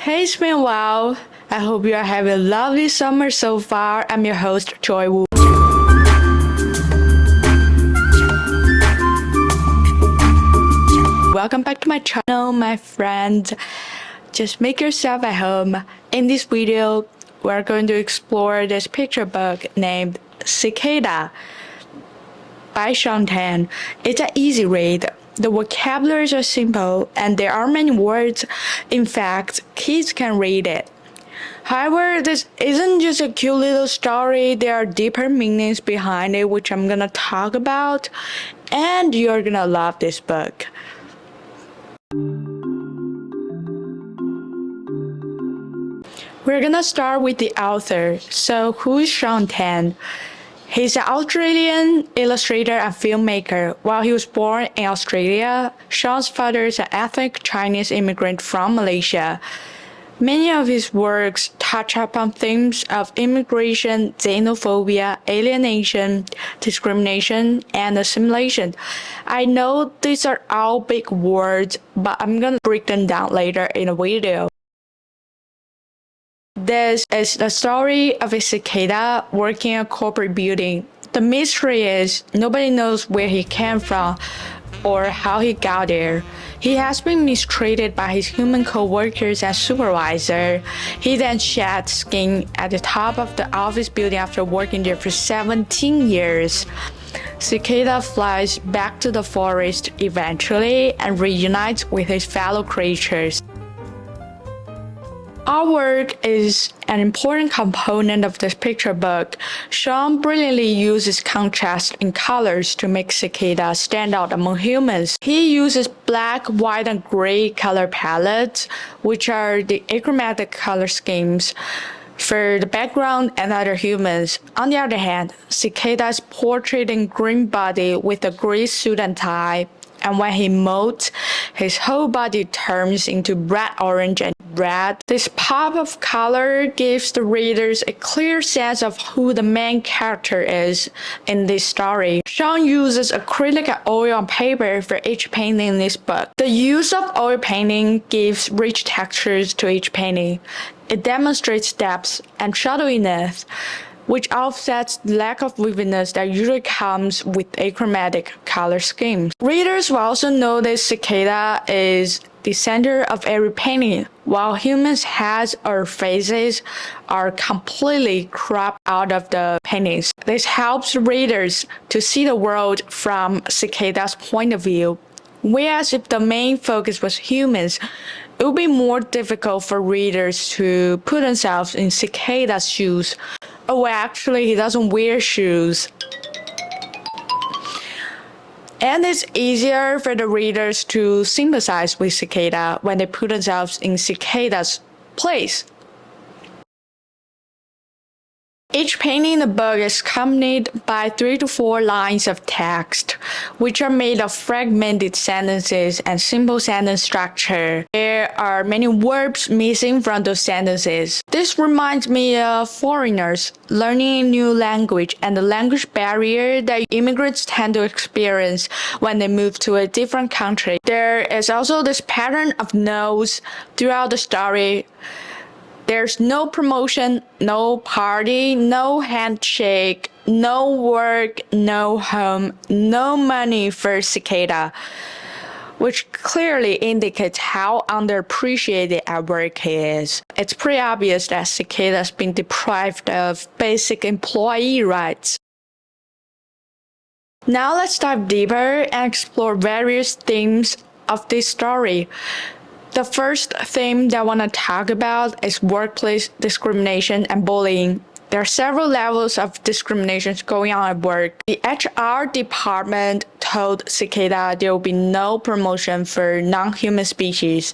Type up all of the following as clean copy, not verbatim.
Hey, it's been a while. I hope you are having a lovely summer so far. I'm your host, Joy Wu. Welcome back to my channel, my friends. Just make yourself at home. In this video, we're going to explore this picture book named CICADA by Sean Tan. It's an easy read. The vocabularies are simple and there are many words. In fact, kids can read it. However, this isn't just a cute little story. There are deeper meanings behind it, which I'm gonna talk about, and you're gonna love this book. We're gonna start with the author. So, who is Sean Tan? He's an Australian illustrator and filmmaker. While he was born in Australia, Sean's father is an ethnic Chinese immigrant from Malaysia. Many of his works touch upon themes of immigration, xenophobia, alienation, discrimination, and assimilation. I know these are all big words, but I'm gonna break them down later in a video. This is the story of a cicada working in a corporate building. The mystery is nobody knows where he came from or how he got there. He has been mistreated by his human co-workers and supervisor. He then shed skin at the top of the office building after working there for 17 years. Cicada flies back to the forest eventually and reunites with his fellow creatures. Artwork is an important component of this picture book. Sean brilliantly uses contrast in colors to make cicada stand out among humans. He uses black, white, and gray color palettes, which are the achromatic color schemes for the background and other humans. On the other hand, cicada is portrayed in green body with a gray suit and tie, and when he molts, his whole body turns into bright orange and red. This pop of color gives the readers a clear sense of who the main character is in this story. Sean uses acrylic and oil on paper for each painting in this book. The use of oil painting gives rich textures to each painting. It demonstrates depth and shadowiness, which offsets the lack of vividness that usually comes with achromatic color schemes. Readers will also notice cicada is the center of every painting, while humans' heads or faces are completely cropped out of the paintings. This helps readers to see the world from cicada's point of view. Whereas if the main focus was humans, it would be more difficult for readers to put themselves in cicada's shoes. Oh, well, actually, he doesn't wear shoes. And it's easier for the readers to sympathize with cicada when they put themselves in cicada's place. Each painting in the book is accompanied by 3 to 4 lines of text, which are made of fragmented sentences and simple sentence structure. There are many verbs missing from those sentences. This reminds me of foreigners learning a new language and the language barrier that immigrants tend to experience when they move to a different country. There is also this pattern of no's throughout the story. There's no promotion, no party, no handshake, no work, no home, no money for cicada, which clearly indicates how underappreciated at work he is. It's pretty obvious that cicada has been deprived of basic employee rights. Now let's dive deeper and explore various themes of this story. The first theme that I want to talk about is workplace discrimination and bullying. There are several levels of discrimination going on at work. The HR department told cicada there will be no promotion for non-human species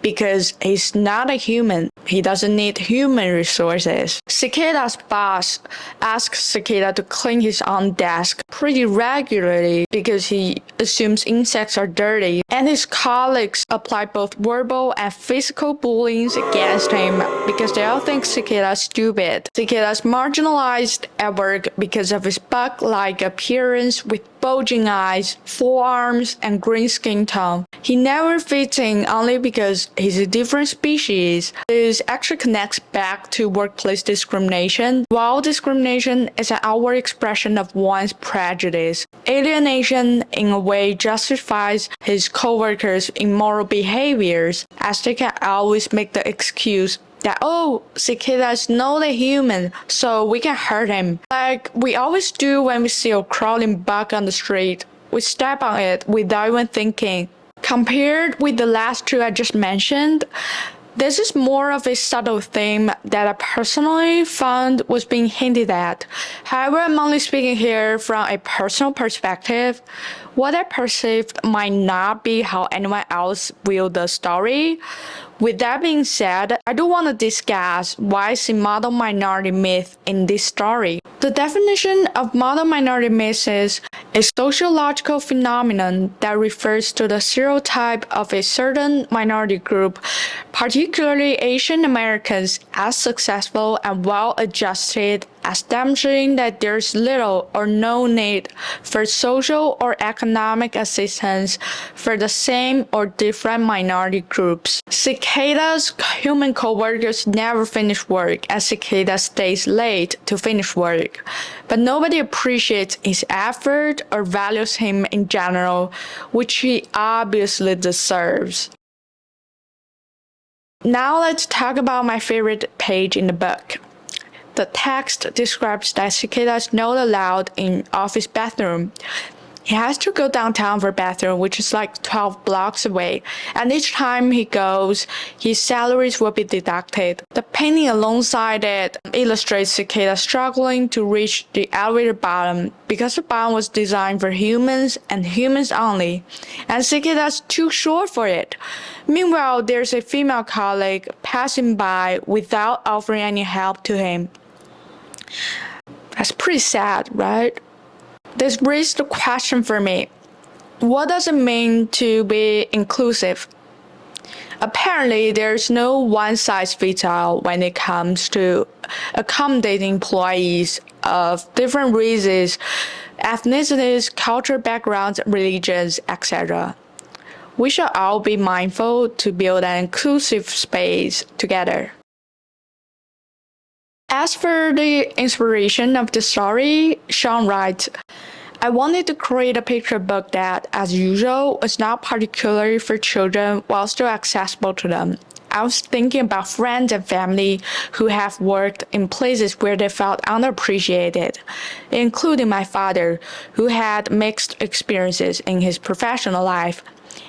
because he's not a human. He doesn't need human resources. Cicada's boss asks cicada to clean his own desk pretty regularly because he assumes insects are dirty, and his colleagues apply both verbal and physical bullying against him because they all think cicada is stupid. Cicada is marginalized at work because of his bug-like appearance with bulging eyes, forearms, and green skin tone. He never fits in only because he's a different species. This actually connects back to workplace discrimination. While discrimination is an outward expression of one's prejudice, alienation in a way justifies his coworkers' immoral behaviors, as they can always make the excuse that, oh, Cicada is not a human, so we can hurt him. Like we always do when we see a crawling bug on the street. We step on it without even thinking. Compared with the last two I just mentioned, this is more of a subtle theme that I personally found was being hinted at. However, I'm only speaking here from a personal perspective. What I perceived might not be how anyone else viewed the story. With that being said, I do want to discuss why is a model minority myth in this story. The definition of model minority myth is a sociological phenomenon that refers to the stereotype of a certain minority group, particularly Asian Americans, as successful and well-adjusted, as demonstrating that there's little or no need for social or economic assistance for the same or different minority groups. Cicada's human coworkers never finish work, and Cicada stays late to finish work. But nobody appreciates his effort or values him in general, which he obviously deserves. Now let's talk about my favorite page in the book. The text describes that Cicada is not allowed in office bathroom. He has to go downtown for bathroom, which is like 12 blocks away, and each time he goes, his salaries will be deducted. The painting alongside it illustrates Cicada struggling to reach the elevator bottom because the bottom was designed for humans and humans only, and Cicada's too short for it. Meanwhile, there's a female colleague passing by without offering any help to him. That's pretty sad, right? This raises the question for me. What does it mean to be inclusive? Apparently, there's no one-size-fits-all when it comes to accommodating employees of different races, ethnicities, cultural backgrounds, religions, etc. We should all be mindful to build an inclusive space together. As for the inspiration of the story, Sean writes, I wanted to create a picture book that, as usual, is not particularly for children while still accessible to them. I was thinking about friends and family who have worked in places where they felt underappreciated, including my father, who had mixed experiences in his professional life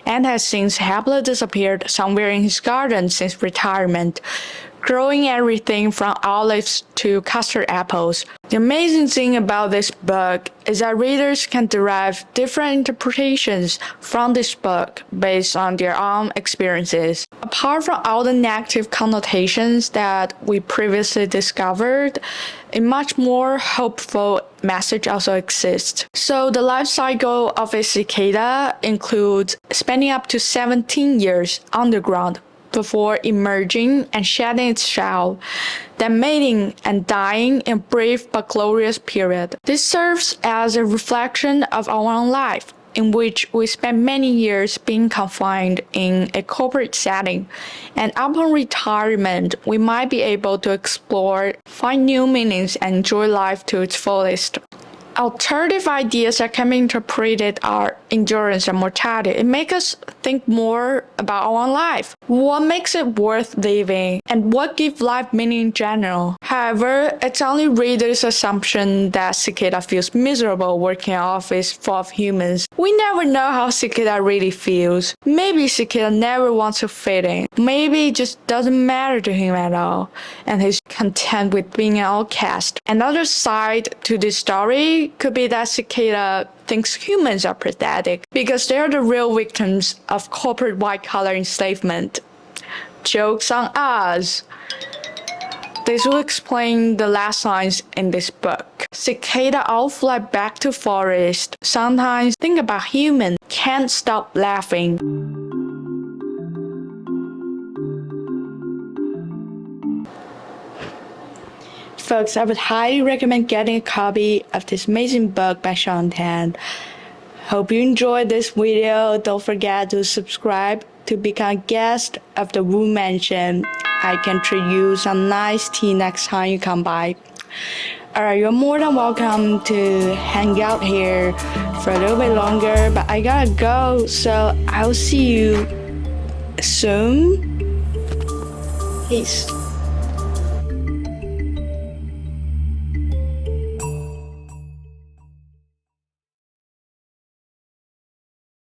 and has since happily disappeared somewhere in his garden since retirement, growing everything from olives to custard apples. The amazing thing about this book is that readers can derive different interpretations from this book based on their own experiences. Apart from all the negative connotations that we previously discovered, a much more hopeful message also exists. So the life cycle of a cicada includes spending up to 17 years underground before emerging and shedding its shell, then mating and dying in a brief but glorious period. This serves as a reflection of our own life, in which we spend many years being confined in a corporate setting, and upon retirement, we might be able to explore, find new meanings, and enjoy life to its fullest. Alternative ideas that can be interpreted are endurance and mortality. It makes us think more about our own life. What makes it worth living, and what gives life meaning in general. However, it's only readers' assumption that Cicada feels miserable working in an office full of humans. We never know how Cicada really feels. Maybe Cicada never wants to fit in. Maybe it just doesn't matter to him at all, and he's content with being an outcast. Another side to this story could be that Cicada thinks humans are pathetic because they're the real victims of corporate white-collar enslavement. Joke's on us. This will explain the last lines in this book. Cicada all fly back to forest. Sometimes think about human. Can't stop laughing. Folks, I would highly recommend getting a copy of this amazing book by Sean Tan. Hope you enjoyed this video. Don't forget to subscribe to become a guest of the Wu Mansion. I can treat you some nice tea next time you come by. Alright, you're more than welcome to hang out here for a little bit longer, but I gotta go, so I'll see you soon. Peace.